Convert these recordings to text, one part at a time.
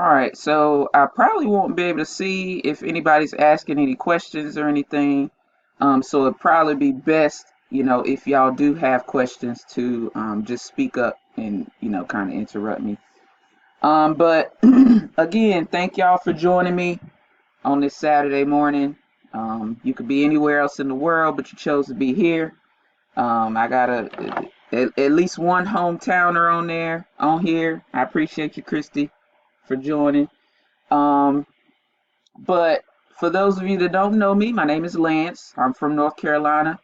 All right, so I probably won't be able to see if anybody's asking any questions or anything. So it'd probably be best, if y'all do have questions to just speak up and, kind of interrupt me. But again, thank y'all for joining me on this Saturday morning. You could be anywhere else in the world, but you chose to be here. I got at least one hometowner on here. I appreciate you, Christy, for joining. Um, but for those of you that don't know me, my name is Lance. I'm from North Carolina.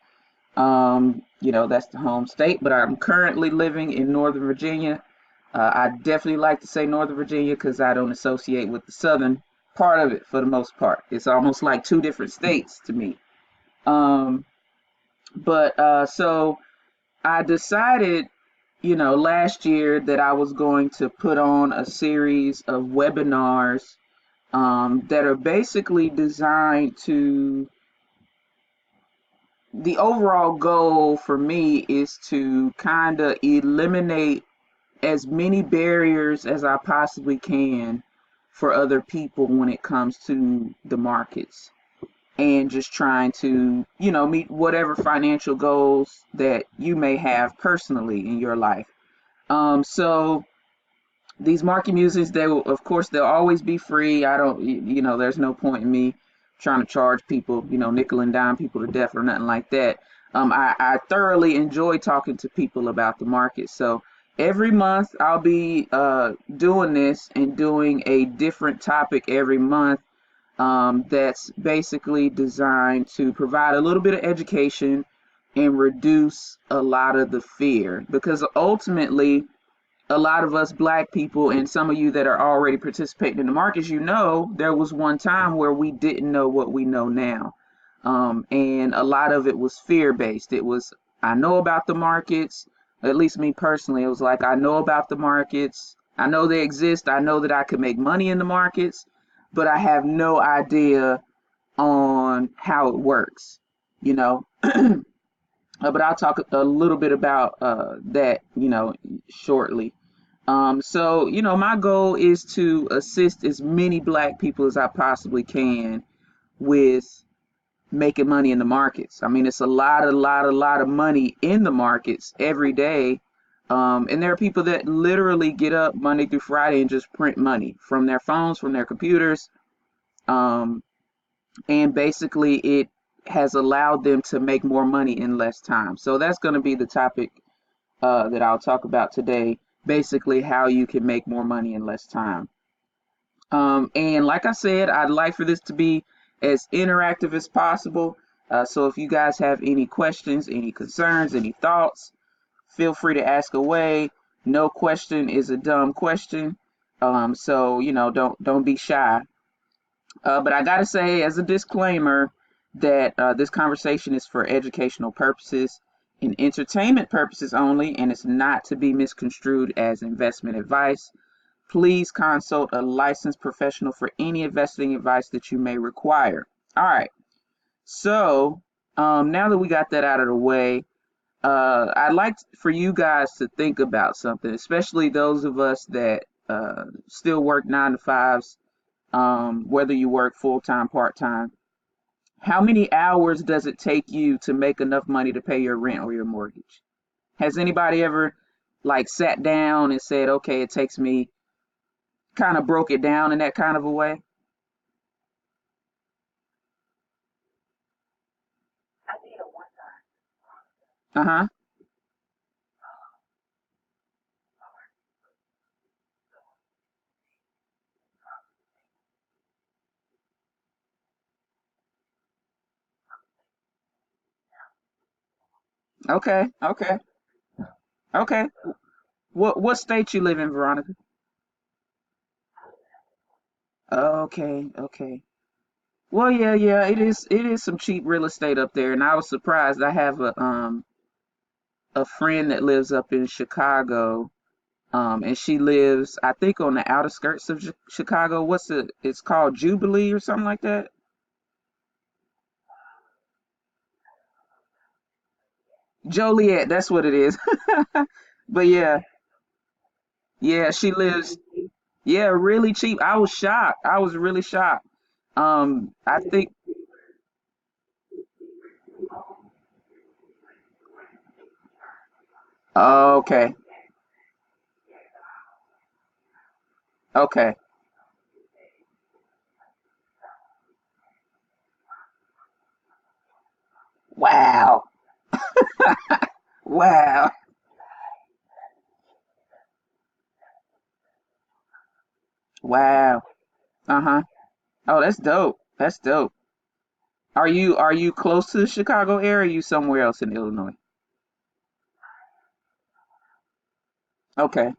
That's the home state, but I'm currently living in Northern Virginia. I definitely like to say Northern Virginia because I don't associate with the southern part of it for the most part. It's almost like two different states to me. Um, so I decided, last year that I was going to put on a series of webinars that are basically designed to, the overall goal for me is to kind of eliminate as many barriers as I possibly can for other people when it comes to the markets and just trying to, meet whatever financial goals that you may have personally in your life. So these market musings, they will, of course, they'll always be free. I don't, there's no point in me trying to charge people, nickel and dime people to death or nothing like that. I thoroughly enjoy talking to people about the market. So every month I'll be doing this and doing a different topic every month, that's basically designed to provide a little bit of education and reduce a lot of the fear. Because ultimately, a lot of us black people and some of you that are already participating in the markets, there was one time where we didn't know what we know now. And a lot of it was fear based. It was, I know about the markets, at least me personally, it was like, I know about the markets. I know they exist. I know that I could make money in the markets, but I have no idea on how it works, you know. But I'll talk a little bit about that, shortly. So, my goal is to assist as many black people as I possibly can with making money in the markets. I mean, it's a lot of money in the markets every day. And there are people that literally get up Monday through Friday and just print money from their phones, from their computers. Um, and basically, it has allowed them to make more money in less time. So that's going to be the topic that I'll talk about today. Basically, how you can make more money in less time. And like I said, I'd like for this to be as interactive as possible. So if you guys have any questions, any concerns, any thoughts, feel free to ask away. No question is a dumb question. So don't be shy. But I gotta say, as a disclaimer, that this conversation is for educational purposes and entertainment purposes only, and it's not to be misconstrued as investment advice. Please consult a licensed professional for any investing advice that you may require. All right. So now that we got that out of the way, I'd like for you guys to think about something, especially those of us that still work 9 to 5s, whether you work full time, part time. How many hours does it take you to make enough money to pay your rent or your mortgage? Has anybody ever like sat down and said, okay, it takes me, kind of broke it down in that kind of a way? Uh-huh. Okay, okay, okay. What state you live in, Veronica? Okay, okay. Well, yeah, yeah, it is some cheap real estate up there, and I was surprised. I have a friend that lives up in Chicago, and she lives, I think, on the outer skirts of Chicago. It's called Jubilee or something like that. Joliet, that's what it is. But yeah, yeah, she lives. Yeah, really cheap. I was shocked. I was really shocked. I think, okay, okay. Wow. Wow. Wow. Uh-huh. Oh, that's dope. That's dope. Are you close to the Chicago area? Or are you somewhere else in Illinois? Okay.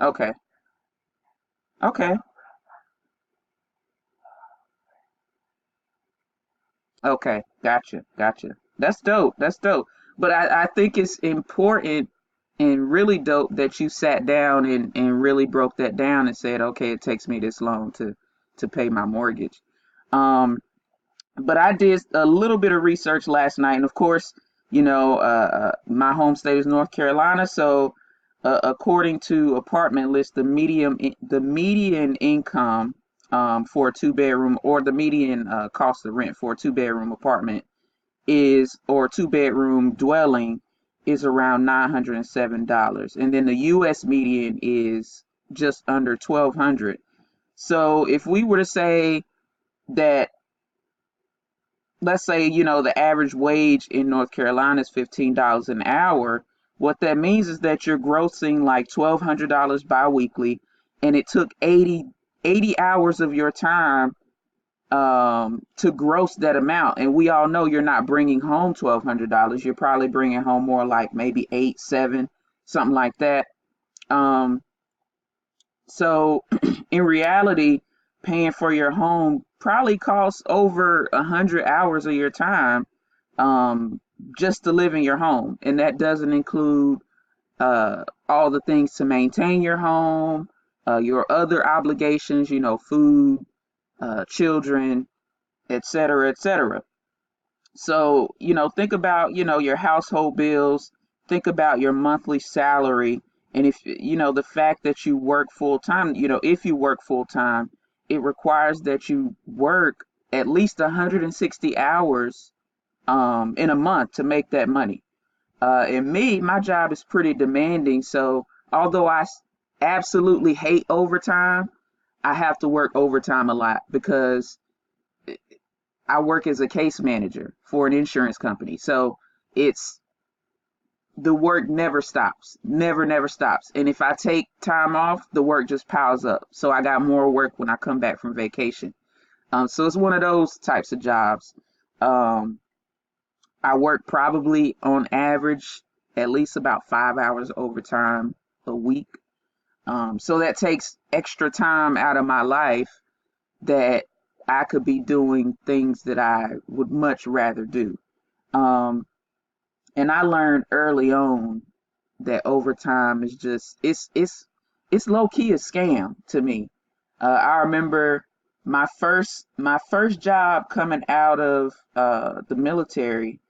Okay. Okay. Okay. Gotcha. Gotcha. That's dope. That's dope. But I think it's important and really dope that you sat down and really broke that down and said, okay, it takes me this long to pay my mortgage. Um, but I did a little bit of research last night, and of course, my home state is North Carolina, so according to apartment list, the median income for a two bedroom, or the median cost of rent for a two-bedroom apartment is, or two bedroom dwelling, is around $907, and then the U.S. median is just under 1,200. So if we were to say that, let's say, the average wage in North Carolina is $15 an hour, what that means is that you're grossing like $1,200 biweekly, and it took 80 hours of your time to gross that amount. And we all know you're not bringing home $1,200. You're probably bringing home more like maybe eight, seven, something like that. Um, so in reality, paying for your home probably costs over 100 hours of your time, um, just to live in your home, and that doesn't include all the things to maintain your home, your other obligations, food, children, etc., etc. So, think about, your household bills, think about your monthly salary. And if, the fact that you work full time, if you work full time, it requires that you work at least 160 hours in a month to make that money. And me, my job is pretty demanding. So, although absolutely hate overtime, I have to work overtime a lot because I work as a case manager for an insurance company. So it's the work never stops, never stops. And if I take time off, the work just piles up. So I got more work when I come back from vacation. So it's one of those types of jobs. Um, I work probably on average at least about 5 hours overtime a week. So that takes extra time out of my life that I could be doing things that I would much rather do. Um, and I learned early on that overtime is just it's low key a scam to me. I remember my first job coming out of the military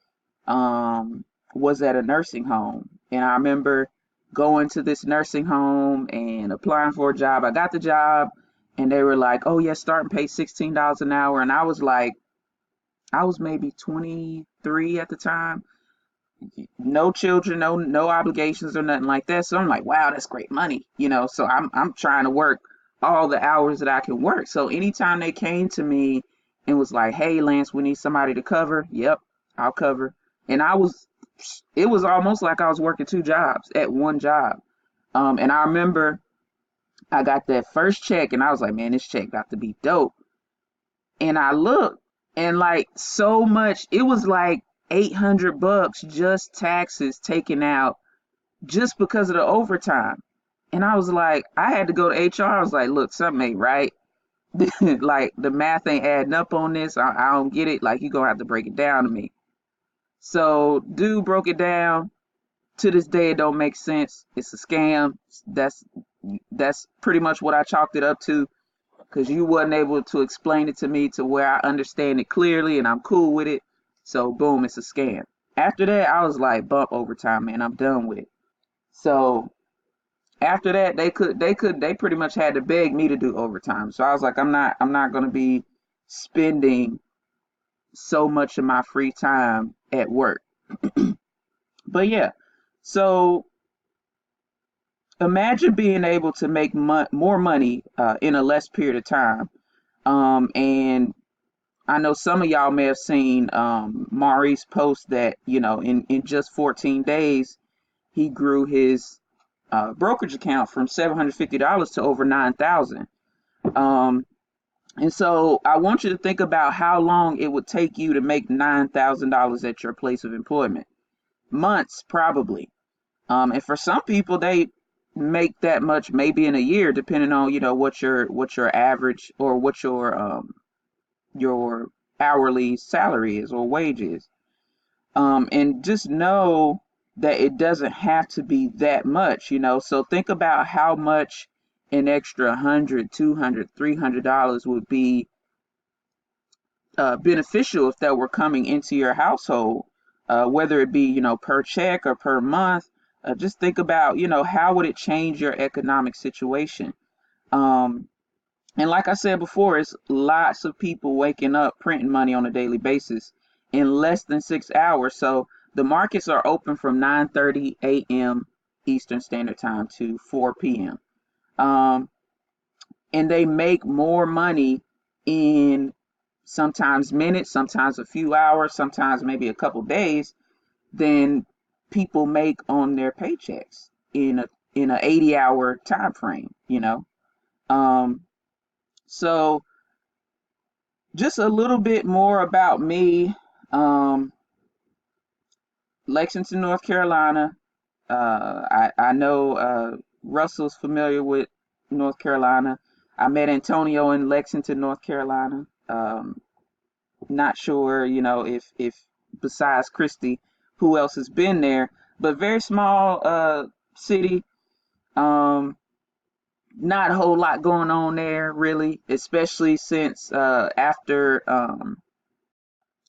was at a nursing home, and I remember going to this nursing home and applying for a job. I got the job, and they were like, "Oh yeah, start and pay $16 an hour," and I was like, I was maybe 23 at the time, no children, no obligations or nothing like that. So I'm like, wow, that's great money, So I'm trying to work all the hours that I can work. So anytime they came to me and was like, "Hey, Lance, we need somebody to cover," yep, I'll cover. And it was almost like I was working two jobs at one job. And I remember I got that first check, and I was like, man, this check got to be dope. And I looked, and like so much, it was like $800 just taxes taken out just because of the overtime. And I was like, I had to go to HR. I was like, look, something ain't right. Like the math ain't adding up on this. I don't get it. Like, you gonna have to break it down to me. So dude broke it down. To this day, it don't make sense. It's a scam. That's pretty much what I chalked it up to, because you wasn't able to explain it to me to where I understand it clearly and I'm cool with it. So boom, it's a scam. After that, I was like, bump overtime, man. I'm done with it. So After that, they pretty much had to beg me to do overtime. So I was like, I'm not going to be spending so much of my free time at work. But yeah, so imagine being able to make more money in a less period of time. And I know some of y'all may have seen Maurice post that, in just 14 days, he grew his brokerage account from $750 to over 9,000. Um, and so I want you to think about how long it would take you to make $9,000 at your place of employment. Months, probably. And for some people, they make that much maybe in a year, depending on what your average or what your hourly salary is or wage is. And just know that it doesn't have to be that much. So think about how much an extra 100, 200, $300 would be beneficial if that were coming into your household, whether it be per check or per month. Just think about how would it change your economic situation. Um, and like I said before, it's lots of people waking up printing money on a daily basis in less than 6 hours. So the markets are open from 9:30 a.m. Eastern Standard Time to 4 p.m. Um, and they make more money in sometimes minutes, sometimes a few hours, sometimes maybe a couple days than people make on their paychecks in a 80-hour time frame. Um, so just a little bit more about me. Um, Lexington, North Carolina. I know Russell's familiar with North Carolina. I met Antonio in Lexington, North Carolina. Not sure, if besides Christy, who else has been there, but very small city. Um, Not a whole lot going on there, really, especially since after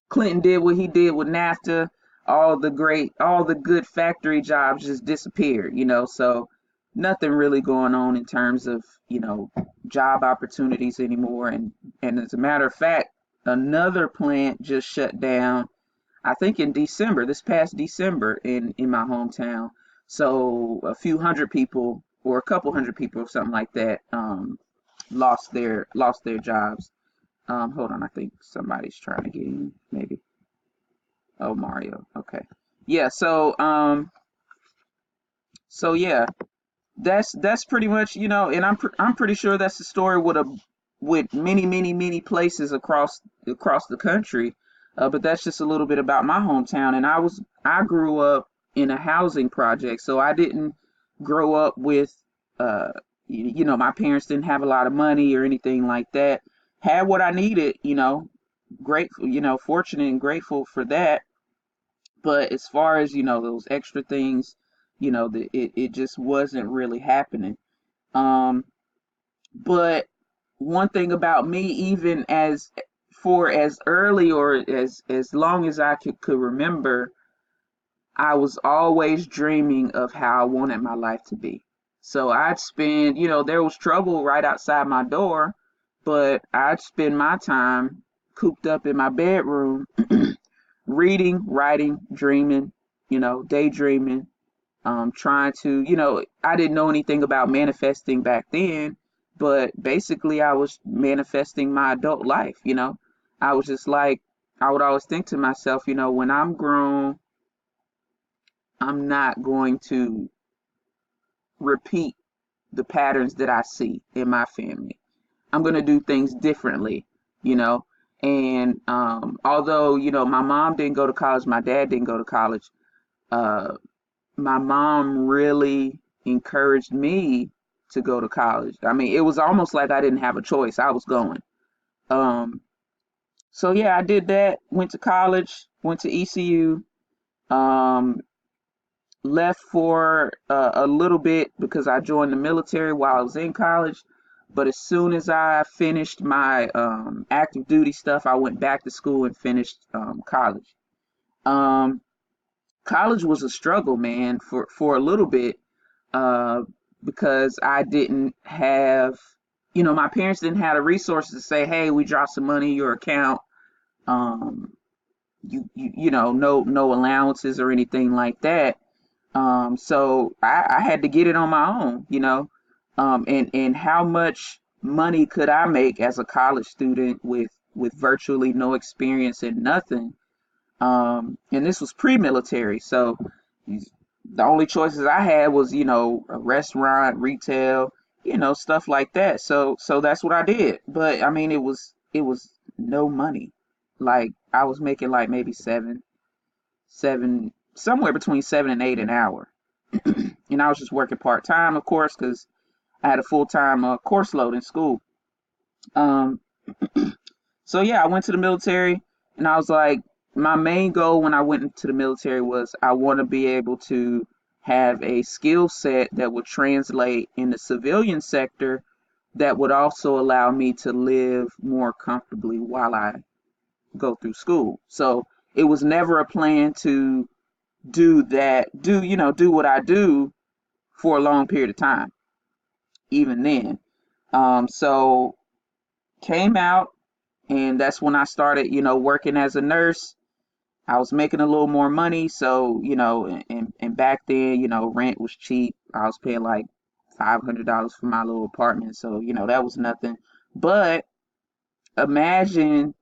Clinton did what he did with NAFTA, all the good factory jobs just disappeared. So nothing really going on in terms of, job opportunities anymore. And as a matter of fact, another plant just shut down, I think in December, this past December in my hometown. So a few hundred people or a couple hundred people or something like that lost their jobs. Hold on, I think somebody's trying to get in, maybe. Oh, Mario. Okay. Yeah, so yeah, that's pretty much, and I'm pretty sure that's the story with many, many, many places across the country. But that's just a little bit about my hometown, and I grew up in a housing project, so I didn't grow up with my parents didn't have a lot of money or anything like that. Had what I needed, grateful, fortunate and grateful for that. But as far as those extra things, it just wasn't really happening. Um, but one thing about me, even as early or as long as I could remember, I was always dreaming of how I wanted my life to be. So I'd spend, there was trouble right outside my door, but I'd spend my time cooped up in my bedroom, reading, writing, dreaming, daydreaming, trying to, I didn't know anything about manifesting back then, but basically I was manifesting my adult life. I was just like, I would always think to myself, when I'm grown, I'm not going to repeat the patterns that I see in my family. I'm going to do things differently, you know. And although, my mom didn't go to college, my dad didn't go to college, uh, my mom really encouraged me to go to college. I mean, it was almost like I didn't have a choice. I was going. Um, so yeah, I did that. Went to college. Went to ECU. Um, Left for a little bit because I joined the military while I was in college. But as soon as I finished my active duty stuff, I went back to school and finished college. Um, College was a struggle, man, for a little bit. Uh, because I didn't have, my parents didn't have the resources to say, hey, we dropped some money in your account. Um, no allowances or anything like that. So I had to get it on my own. And how much money could I make as a college student with virtually no experience and nothing? And this was pre-military, so the only choices I had was, a restaurant, retail, stuff like that. So that's what I did. But I mean, it was no money. Like I was making like maybe seven, somewhere between 7 and 8 an hour. And I was just working part time, of course, because I had a full time course load in school. Um, so yeah, I went to the military, and I was like, my main goal when I went into the military was I want to be able to have a skill set that would translate in the civilian sector that would also allow me to live more comfortably while I go through school. So it was never a plan to do what I do for a long period of time, even then. So came out, and that's when I started, working as a nurse. I was making a little more money, so and back then, rent was cheap. I was paying like $500 for my little apartment, so that was nothing. But imagine,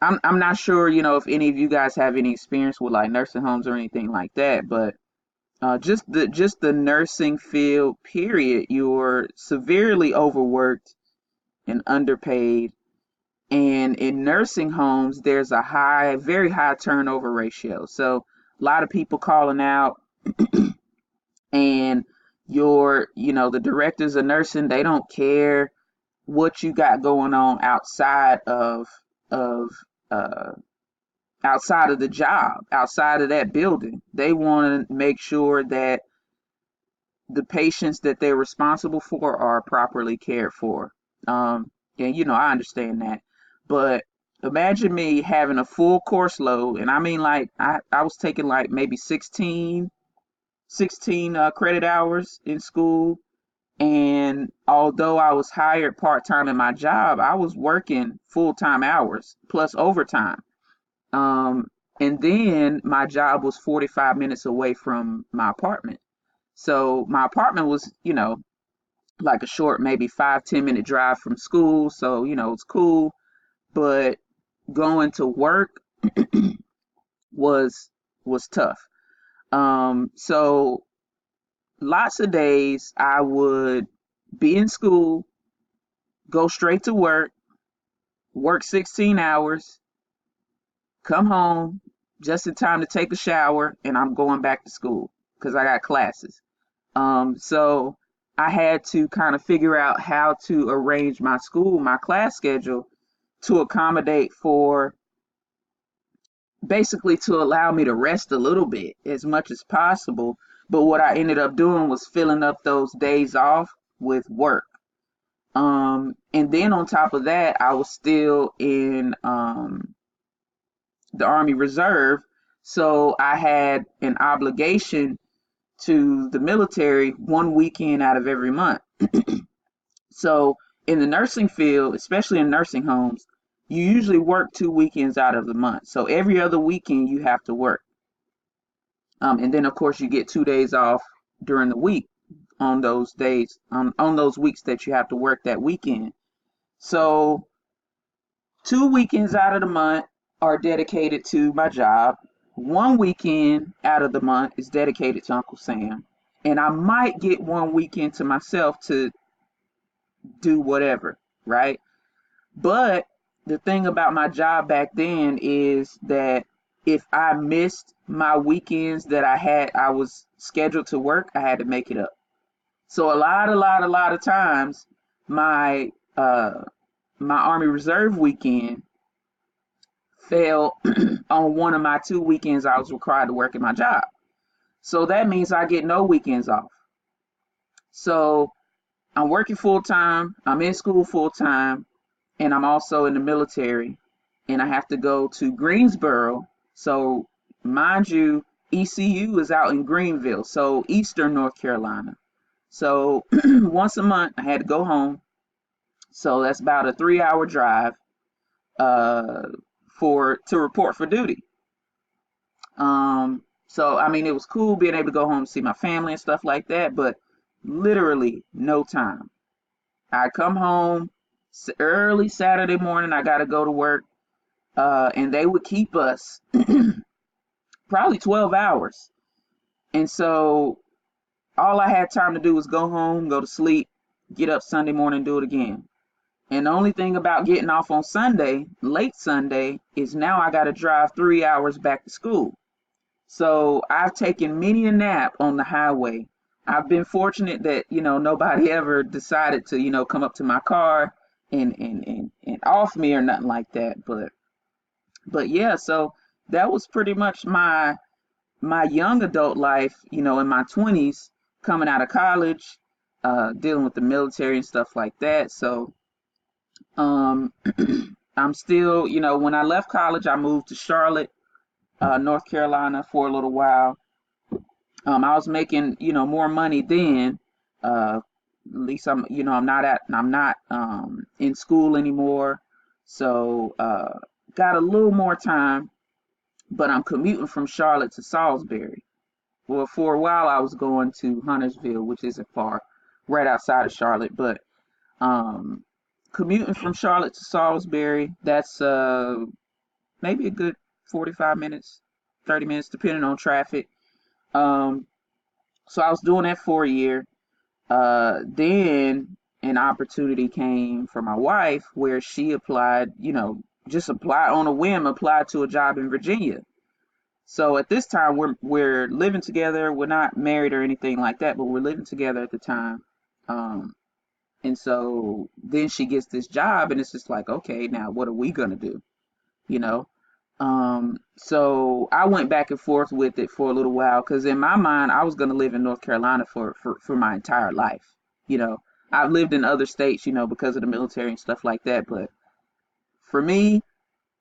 I'm not sure, if any of you guys have any experience with like nursing homes or anything like that, but just the nursing field, period. You're severely overworked and underpaid. And in nursing homes, there's a very high turnover ratio. So a lot of people calling out, and the directors of nursing, they don't care what you got going on of uh, outside of the job, outside of that building. They want to make sure that the patients that they're responsible for are properly cared for. And I understand that. But imagine me having a full course load, and I mean like I was taking like maybe 16 credit hours in school. And although I was hired part-time in my job, I was working full-time hours plus overtime. Um, and then my job was 45 minutes away from my apartment. So my apartment was, like a short, maybe 5-10 minute drive from school. So, it's cool. But going to work was was tough. So lots of days I would be in school, go straight to work 16 hours, come home just in time to take a shower, and I'm going back to school because I got classes. So I had to kind of figure out how to arrange my class schedule to accommodate for basically to allow me to rest a little bit as much as possible. But what I ended up doing was filling up those days off with work. And then on top of that, I was still in the Army Reserve. So I had an obligation to the military one weekend out of every month. So in the nursing field, especially in nursing homes, you usually work 2 weekends out of the month. So every other weekend you have to work. And then of course you get 2 days off during the week on those days, on those weeks that you have to work that weekend. So 2 weekends out of the month are dedicated to my job. One weekend out of the month is dedicated to Uncle Sam. And I might get one weekend to myself to do whatever, right? But the thing about my job back then is that if I missed my weekends that I was scheduled to work, I had to make it up. So a lot of times my my Army Reserve weekend fell on one of my 2 weekends I was required to work at my job. So that means I get no weekends off. So I'm working full time, I'm in school full time, and I'm also in the military, and I have to go to Greensboro. So, mind you, ECU is out in Greenville, so Eastern North Carolina. So once a month, I had to go home. So that's about a 3 hour drive uh, for to report for duty. So I mean, it was cool being able to go home and see my family and stuff like that, but literally no time. I come home early Saturday morning. I got to go to work, and they would keep us probably 12 hours. And so all I had time to do was go home, go to sleep, get up Sunday morning, do it again. And the only thing about getting off on Sunday, late Sunday, is now I got to drive 3 hours back to school. So I've taken many a nap on the highway. I've been fortunate that, nobody ever decided to, come up to my car and off me or nothing like that. But yeah, so that was pretty much my young adult life, in my 20s, coming out of college, dealing with the military and stuff like that. So um, I'm still, when I left college, I moved to Charlotte, North Carolina for a little while. I was making, more money then. At least I'm not in school anymore. So got a little more time, but I'm commuting from Charlotte to Salisbury. Well, for a while I was going to Huntersville, which isn't far, right outside of Charlotte, but um, commuting from Charlotte to Salisbury, that's maybe a good 45 minutes, 30 minutes, depending on traffic. Um, so I was doing that for a year. Then an opportunity came for my wife where she applied, just applied on a whim, applied to a job in Virginia. So at this time we're living together. We're not married or anything like that, but we're living together at the time. Um, and so then she gets this job, and it's just like, okay, now what are we gonna do? You know? So I went back and forth with it for a little while because in my mind I was gonna live in North Carolina for my entire life. You know, I've lived in other states, because of the military and stuff like that, but for me,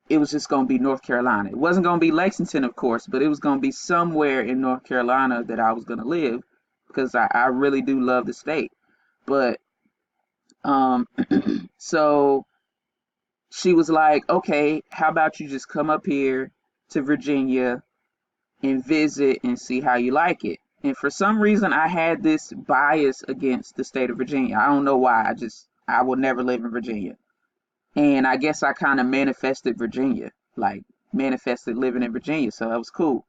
it was just going to be North Carolina. It wasn't going to be Lexington, of course, but it was going to be somewhere in North Carolina that I was going to live because I really do love the state. But um, so she was like, okay, how about you just come up here to Virginia and visit and see how you like it? And for some reason, I had this bias against the state of Virginia. I don't know why. I will never live in Virginia. And I guess I kind of manifested Virginia, like manifested living in Virginia. So that was cool.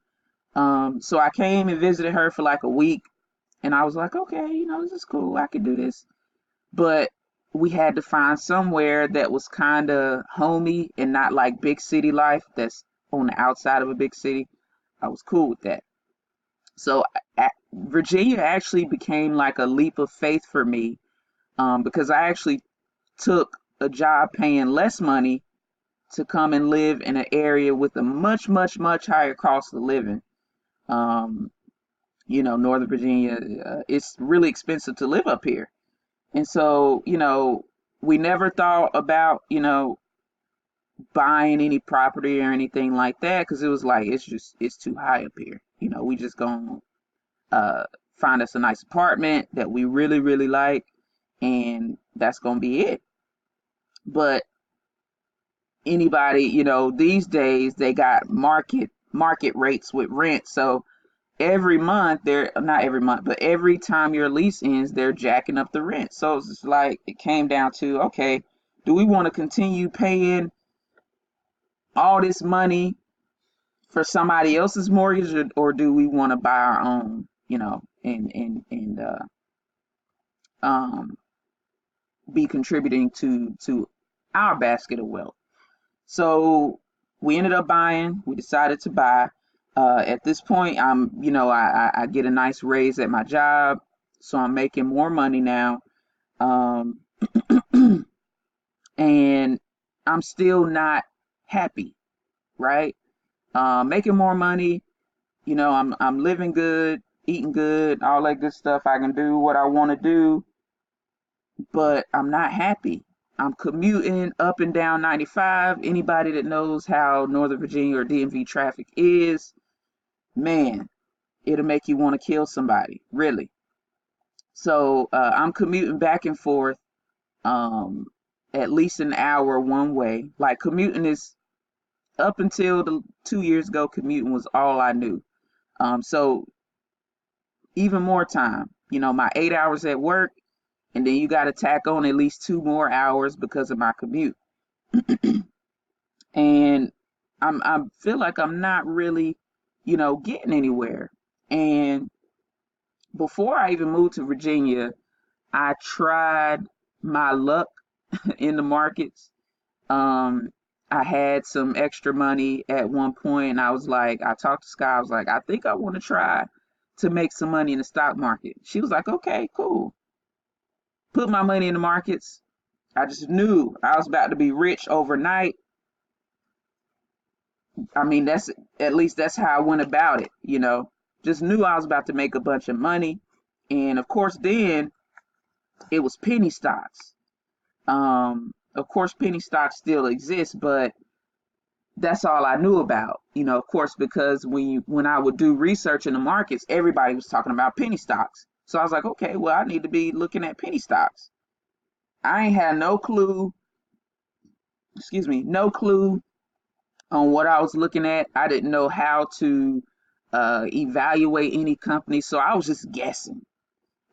So I came and visited her for like a week, and I was like, okay, this is cool. I can do this. But we had to find somewhere that was kind of homey and not like big city life that's on the outside of a big city. I was cool with that. So Virginia actually became like a leap of faith for me, because I actually took a job paying less money to come and live in an area with a much, much, much higher cost of living. Um, Northern Virginia, it's really expensive to live up here. And so, we never thought about, buying any property or anything like that because it was like, it's too high up here. We just gonna find us a nice apartment that we really, really like, and that's gonna be it. But anybody, these days they got market rates with rent. So every month they're not every month, but every time your lease ends, they're jacking up the rent. So it's just like it came down to, okay, do we want to continue paying all this money for somebody else's mortgage, or do we want to buy our own, and um be contributing to our basket of wealth? So we ended up buying. We decided to buy. At this point, I get a nice raise at my job, so I'm making more money now, um, and I'm still not happy, right? Making more money, I'm living good, eating good, all that good stuff. I can do what I want to do, but I'm not happy. I'm commuting up and down 95. Anybody that knows how Northern Virginia or DMV traffic is, man, it'll make you want to kill somebody, really. So I'm commuting back and forth, um, at least an hour one way. Like commuting is up until 2 years ago, commuting was all I knew. So even more time, my 8 hours at work, and then you got to tack on at least 2 more hours because of my commute. And I feel like I'm not really, getting anywhere. And before I even moved to Virginia, I tried my luck in the markets. Um, I had some extra money at one point, and I was like, I talked to Sky. I was like, I think I want to try to make some money in the stock market. She was like, okay, cool. Put my money in the markets. I just knew I was about to be rich overnight. I mean, that's at least that's how I went about it. Just knew I was about to make a bunch of money. And of course, then it was penny stocks. Of course, penny stocks still exist, but that's all I knew about. Of course, because when I would do research in the markets, everybody was talking about penny stocks. So I was like, okay, well, I need to be looking at penny stocks. I ain't had no clue, excuse me, no clue on what I was looking at. I didn't know how to evaluate any company, so I was just guessing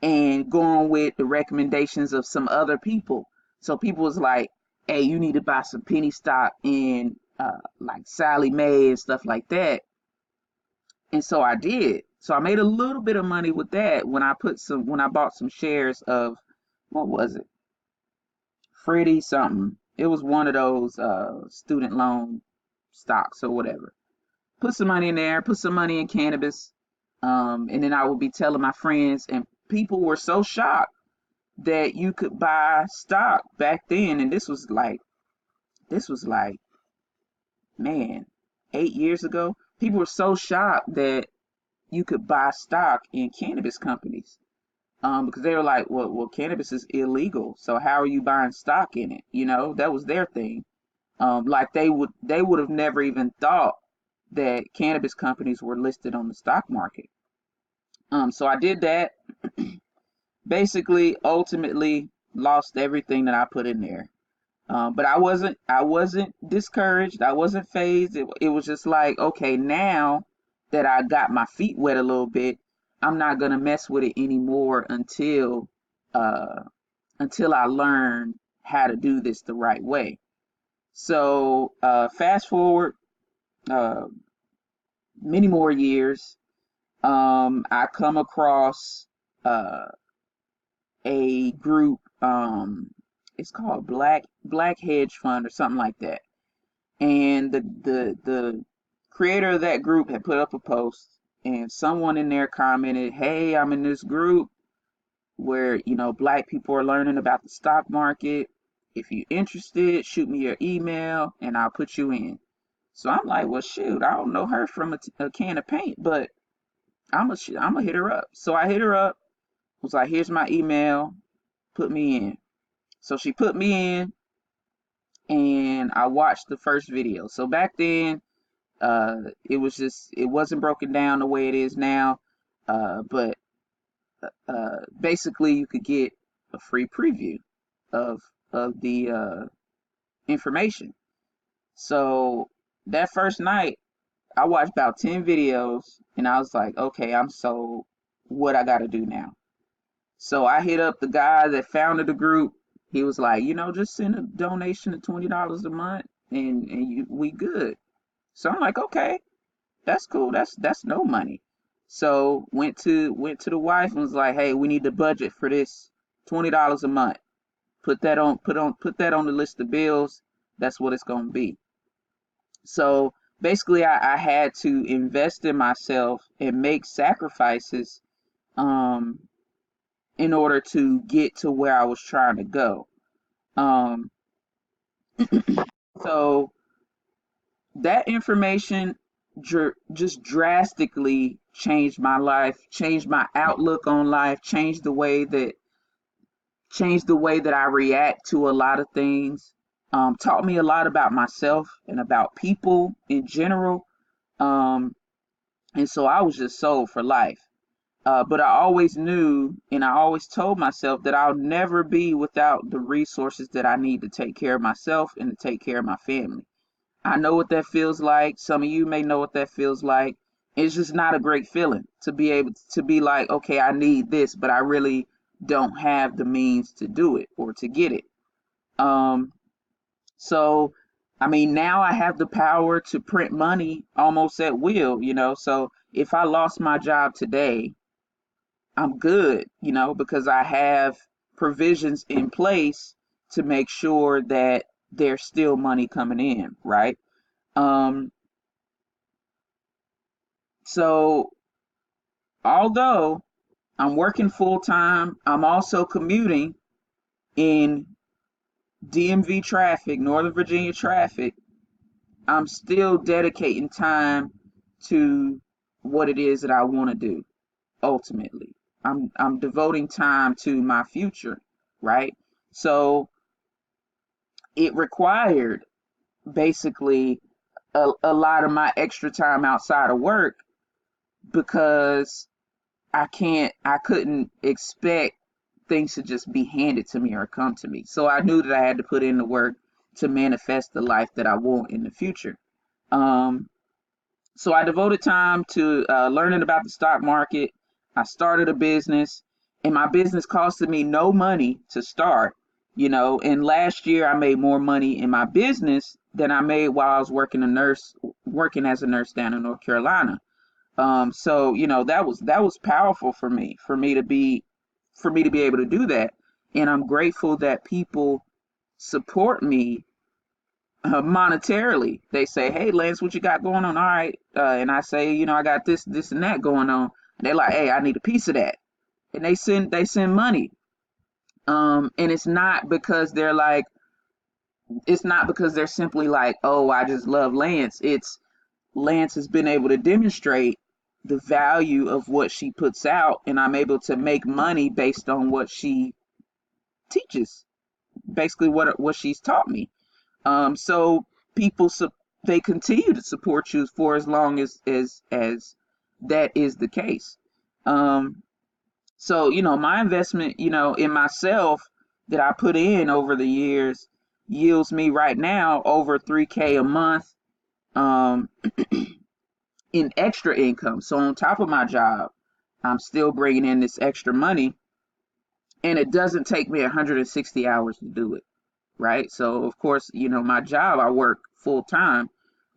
and going with the recommendations of some other people. So people was like, "Hey, you need to buy some penny stock in like Sally Mae and stuff like that." And so I did. So I made a little bit of money with that when I bought some shares of, what was it? Freddie something. It was one of those student loan stocks or whatever. Put some money in there, put some money in cannabis. And then I would be telling my friends, and people were so shocked that you could buy stock back then. And this was like, man, 8 years ago. People were so shocked that you could buy stock in cannabis companies. Because they were like, well, cannabis is illegal, so how are you buying stock in it? That was their thing. Like they would have never even thought that cannabis companies were listed on the stock market. So I did that. Basically, ultimately, lost everything that I put in there. But I wasn't discouraged. I wasn't phased. It was just like, okay, now that I got my feet wet a little bit, I'm not gonna mess with it anymore uh, until I learn how to do this the right way. So fast forward uh, many more years, I come across uh, a group. It's called Black Hedge Fund or something like that. And the creator of that group had put up a post, and someone in there commented, "Hey, I'm in this group where black people are learning about the stock market. If you're interested, shoot me your email and I'll put you in." So I'm like, well, shoot, I don't know her from a can of paint, but I'm gonna hit her up. So I hit her up, was like, here's my email, put me in. So she put me in, and I watched the first video. So back then, it wasn't broken down the way it is now, but basically you could get a free preview of the information. So that first night, I watched about 10 videos, and I was like, okay, I'm sold. What I got to do now? So I hit up the guy that founded the group. He was like, just send a donation of $20 a month, and we good. So I'm like, okay, that's cool. That's no money. So went to the wife and was like, hey, we need to budget for this $20 a month. Put that on the list of bills. That's what it's gonna be. So basically, I had to invest in myself and make sacrifices um, in order to get to where I was trying to go. Um, so that information just drastically changed my life, changed my outlook on life, changed the way that I react to a lot of things. Taught me a lot about myself and about people in general. Um, and so I was just sold for life. But I always knew and I always told myself that I'll never be without the resources that I need to take care of myself and to take care of my family. I know what that feels like. Some of you may know what that feels like. It's just not a great feeling to be able to be like, okay, I need this, but I really don't have the means to do it or to get it. Um, so, I mean, now I have the power to print money almost at will, So if I lost my job today, I'm good, because I have provisions in place to make sure that there's still money coming in, right? Um, so although I'm working full time, I'm also commuting in DMV traffic, Northern Virginia traffic. I'm still dedicating time to what it is that I want to do ultimately. I'm devoting time to my future, right? So it required basically a lot of my extra time outside of work because I couldn't expect things to just be handed to me or come to me. So I knew that I had to put in the work to manifest the life that I want in the future. Um, so I devoted time to learning about the stock market. I started a business, and my business costed me no money to start. And last year I made more money in my business than I made while I was working as a nurse down in North Carolina. So that was powerful for me to be able to do that, and I'm grateful that people support me monetarily. They say, "Hey, Lance, what you got going on?" All right, and I say, I got this, and that going on. And they're like, "Hey, I need a piece of that," and they send money. And it's not because they're simply like, "Oh, I just love Lance." It's Lance has been able to demonstrate the value of what she puts out, and I'm able to make money based on what she teaches, basically what she's taught me. So people they continue to support you for as long as that is the case. Um, so my investment, in myself that I put in over the years yields me right now over 3K a month. Um, in extra income. So on top of my job, I'm still bringing in this extra money, and it doesn't take me 160 hours to do it, right? So of course, my job, I work full time,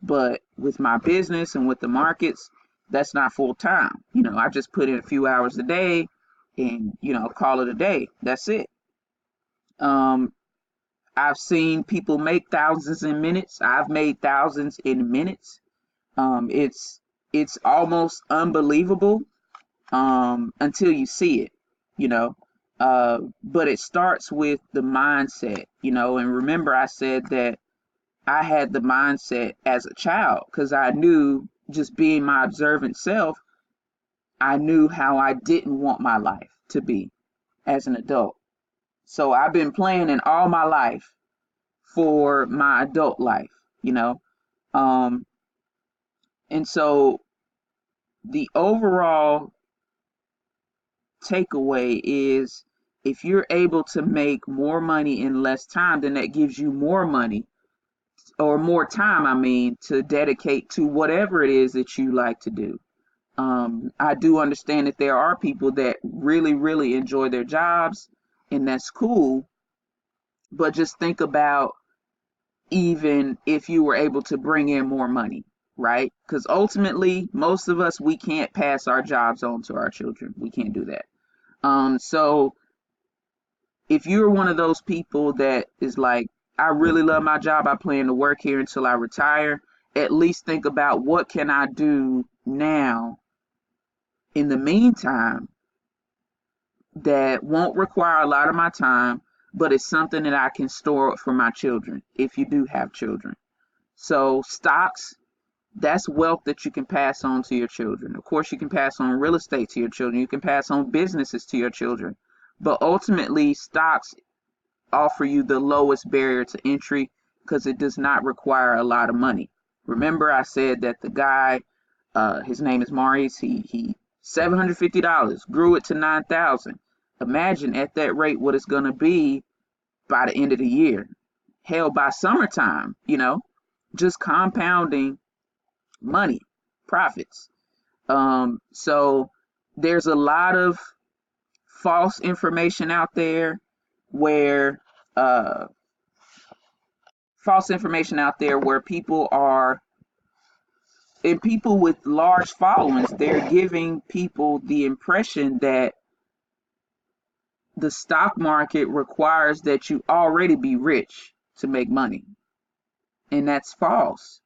but with my business and with the markets, that's not full time. I just put in a few hours a day and, call it a day. That's it. Um, I've seen people make thousands in minutes. I've made thousands in minutes. It's almost unbelievable until you see it, you know. But it starts with the mindset, and remember I said that I had the mindset as a child because I knew, just being my observant self, I knew how I didn't want my life to be as an adult. So I've been planning all my life for my adult life, you know. Um, and so the overall takeaway is, if you're able to make more money in less time, then that gives you more money, or more time, I mean, to dedicate to whatever it is that you like to do. I do understand that there are people that really, really enjoy their jobs, and that's cool. But just think about, even if you were able to bring in more money, right? Because ultimately, most of us, we can't pass our jobs on to our children. We can't do that. So if you're one of those people that is like, I really love my job, I plan to work here until I retire, at least think about, what can I do now in the meantime that won't require a lot of my time, but it's something that I can store for my children if you do have children. So stocks, that's wealth that you can pass on to your children. Of course, you can pass on real estate to your children. You can pass on businesses to your children. But ultimately, stocks offer you the lowest barrier to entry because it does not require a lot of money. Remember, I said that the guy, his name is Maurice. He $750, grew it to 9,000. Imagine at that rate what it's going to be by the end of the year. Hell, by summertime, just compounding money, profits. So there's a lot of false information out there where uh, people are, and people with large followings, they're giving people the impression that the stock market requires that you already be rich to make money. And that's false.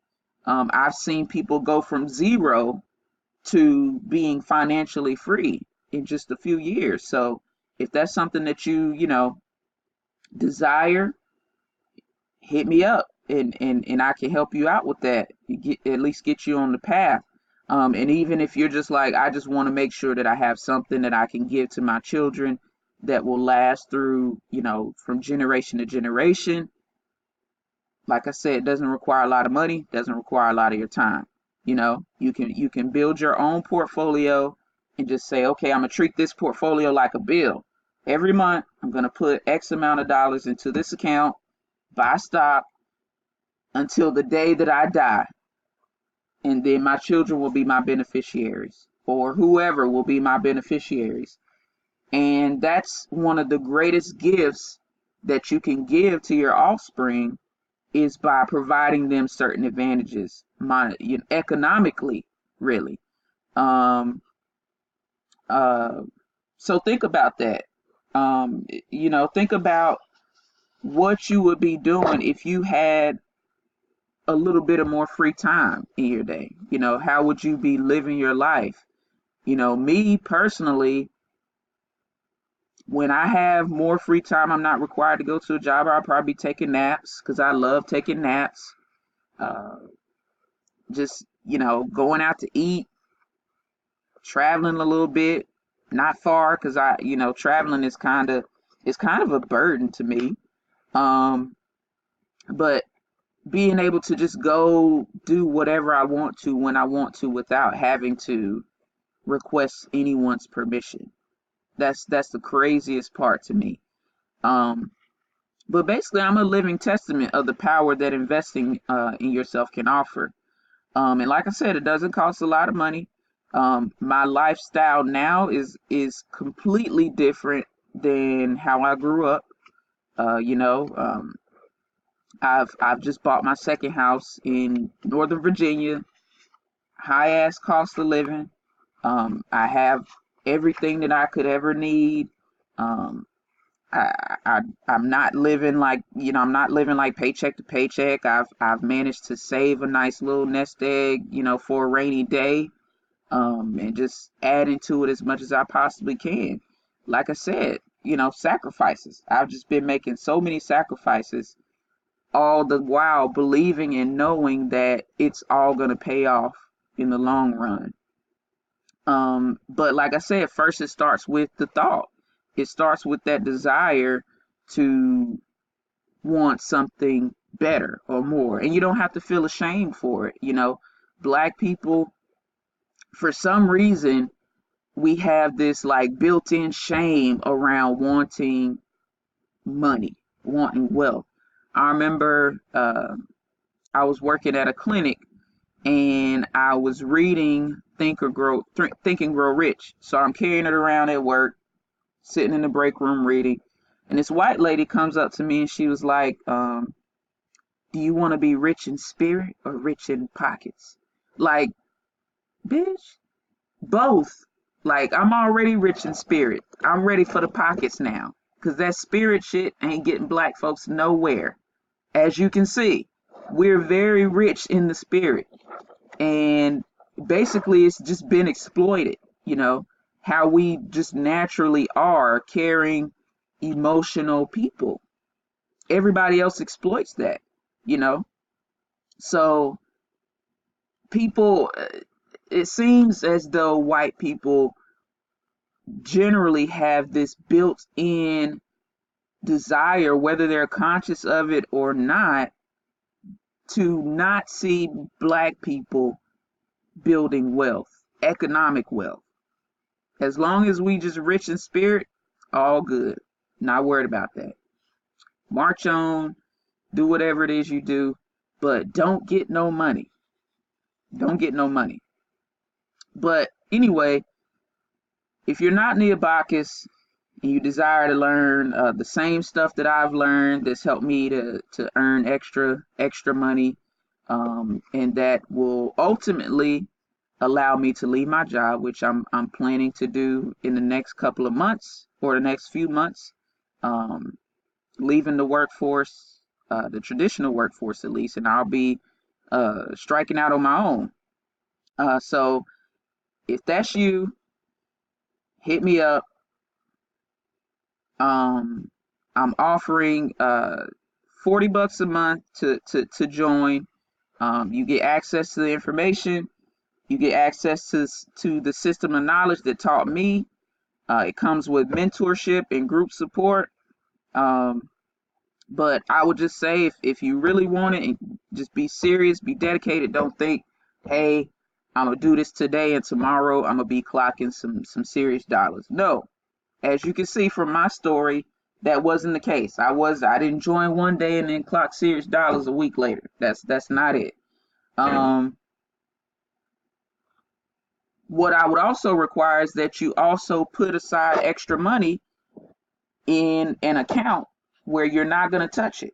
I've seen people go from zero to being financially free in just a few years. So if that's something that you desire, hit me up, and I can help you out with that. At least get you on the path. And even if you're just like, I just want to make sure that I have something that I can give to my children that will last through, from generation to generation. Like I said, it doesn't require a lot of money, doesn't require a lot of your time. You can build your own portfolio and just say, okay, I'm gonna treat this portfolio like a bill. Every month, I'm gonna put X amount of dollars into this account, buy stock until the day that I die, and then my children will be my beneficiaries, or whoever will be my beneficiaries. And that's one of the greatest gifts that you can give to your offspring, is by providing them certain advantages, economically, really. Um, uh, so think about that. Think about what you would be doing if you had a little bit of more free time in your day. How would you be living your life? Me personally, when I have more free time, I'm not required to go to a job. I'll probably be taking naps because I love taking naps. Uh, just, going out to eat, traveling a little bit, not far, because traveling is kind of a burden to me. Um, but being able to just go do whatever I want to when I want to without having to request anyone's permission. That's the craziest part to me. Um, but basically, I'm a living testament of the power that investing in yourself can offer. And like I said, it doesn't cost a lot of money. My lifestyle now is completely different than how I grew up. Uh, you know, um, I've just bought my second house in Northern Virginia. High ass cost of living. I have everything that I could ever need. Um, I'm not living like, I'm not living like paycheck to paycheck. I've managed to save a nice little nest egg, for a rainy day, and just adding to it as much as I possibly can. Like I said, sacrifices. I've just been making so many sacrifices, all the while believing and knowing that it's all going to pay off in the long run. But like I said, first it starts with the thought. It starts with that desire to want something better or more. And you don't have to feel ashamed for it. Black people, for some reason, we have this like built-in shame around wanting money, wanting wealth. I remember I was working at a clinic and I was reading Think and Grow Rich. So I'm carrying it around at work, sitting in the break room reading, and this white lady comes up to me and she was like, "Do you want to be rich in spirit or rich in pockets?" Like, bitch, both. Like, I'm already rich in spirit. I'm ready for the pockets now, because that spirit shit ain't getting black folks nowhere. As you can see, we're very rich in the spirit. And basically, it's just been exploited, how we just naturally are caring, emotional people. Everybody else exploits that, you know? So, people, it seems as though white people generally have this built in desire, whether they're conscious of it or not, to not see black people building wealth, economic wealth. As long as we just rich in spirit, all good. Not worried about that. March on, do whatever it is you do, but don't get no money. Don't get no money. But anyway, if you're not near Bacchus and you desire to learn the same stuff that I've learned that's helped me to earn extra money, and that will ultimately allow me to leave my job, which I'm planning to do in the next couple of months or the next few months, um, leaving the workforce, the traditional workforce at least, and I'll be striking out on my own. So if that's you, hit me up. Um, I'm offering $40 a month to join. You get access to the information. You get access to the system of knowledge that taught me. It comes with mentorship and group support. Um, but I would just say if you really want it, and just be serious, be dedicated. Don't think, hey, I'm gonna do this today and tomorrow I'm gonna be clocking some serious dollars. No, as you can see from my story, that wasn't the case. I didn't join one day and then clock serious dollars a week later. That's not it. Um, what I would also require is that you also put aside extra money in an account where you're not going to touch it.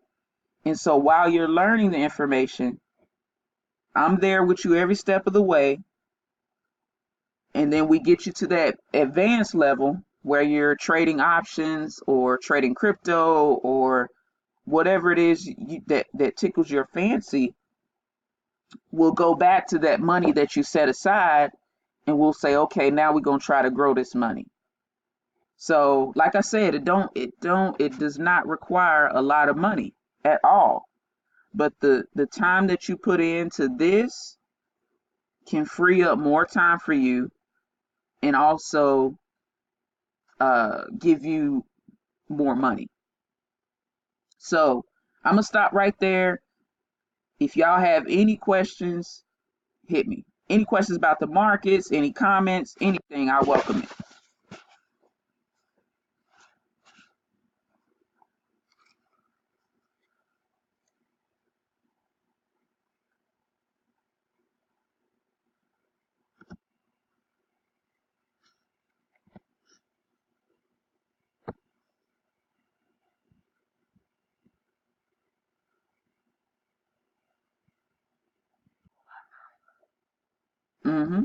And so while you're learning the information, I'm there with you every step of the way. And then we get you to that advanced level where you're trading options or trading crypto or whatever it is that tickles your fancy. We'll go back to that money that you set aside and we'll say, okay, now we're going to try to grow this money. So, like I said, it does not require a lot of money at all. But the time that you put into this can free up more time for you and also give you more money. So, I'm gonna stop right there. If y'all have any questions, hit me. Any questions about the markets, any comments, anything, I welcome it. Mm-hmm.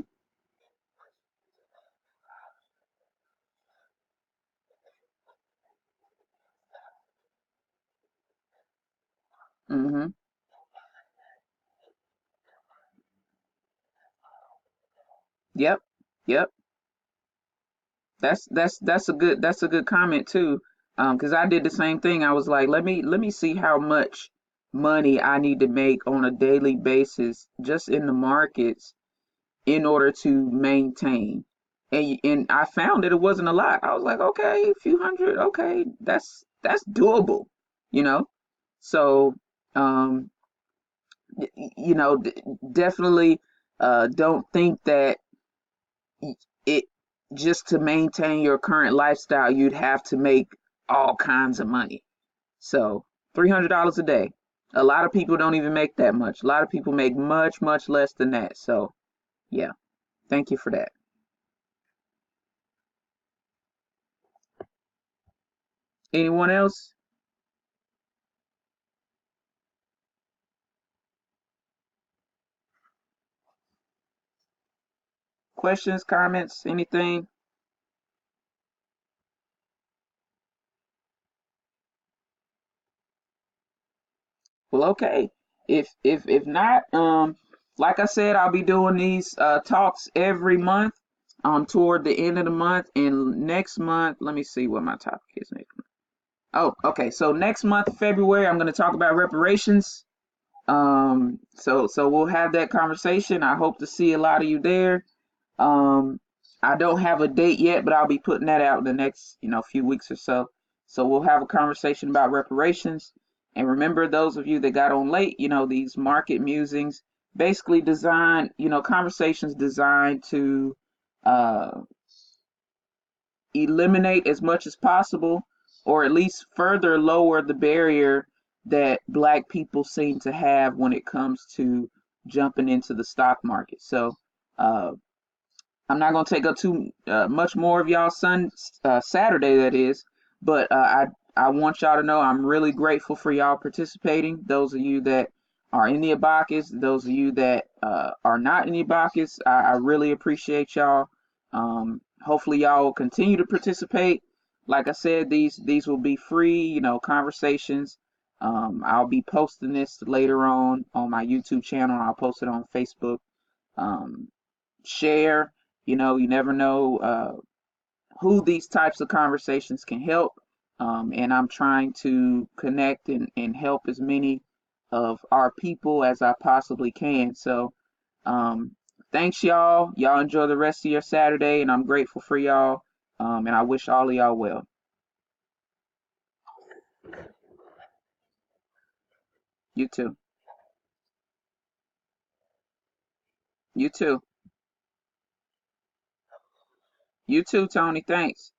Mm-hmm. Yep. Yep. That's a good comment too. Because I did the same thing. I was like, let me see how much money I need to make on a daily basis just in the markets in order to maintain. And I found that it wasn't a lot. I was like, okay, a few hundred, okay, that's doable, you know. So, um, you know, definitely don't think that it just to maintain your current lifestyle, you'd have to make all kinds of money. So, $300 a day. A lot of people don't even make that much. A lot of people make much, much less than that. So, yeah, thank you for that. Anyone else? Questions, comments, anything? Well, okay. If not, like I said, I'll be doing these talks every month. Toward the end of the month, and next month, let me see what my topic is next month. Oh, okay. So next month, February, I'm going to talk about reparations. So we'll have that conversation. I hope to see a lot of you there. Um, I don't have a date yet, but I'll be putting that out in the next, few weeks or so. So we'll have a conversation about reparations. And remember, those of you that got on late, these market musings, basically designed, conversations designed to uh, eliminate as much as possible, or at least further lower the barrier that Black people seem to have when it comes to jumping into the stock market. So uh, I'm not going to take up too much more of y'all Saturday, that is, but I want y'all to know I'm really grateful for y'all participating. Those of you that are in the Abacus, those of you that are not in the Abacus, I really appreciate y'all. Hopefully y'all will continue to participate. Like I said, these will be free, conversations. I'll be posting this later on my YouTube channel. I'll post it on Facebook. Um, Share. You never know who these types of conversations can help. And I'm trying to connect and help as many of our people as I possibly can. So um, thanks, y'all. Y'all enjoy the rest of your Saturday, and I'm grateful for y'all. And I wish all of y'all well. You too. You too. You too, Tony. Thanks.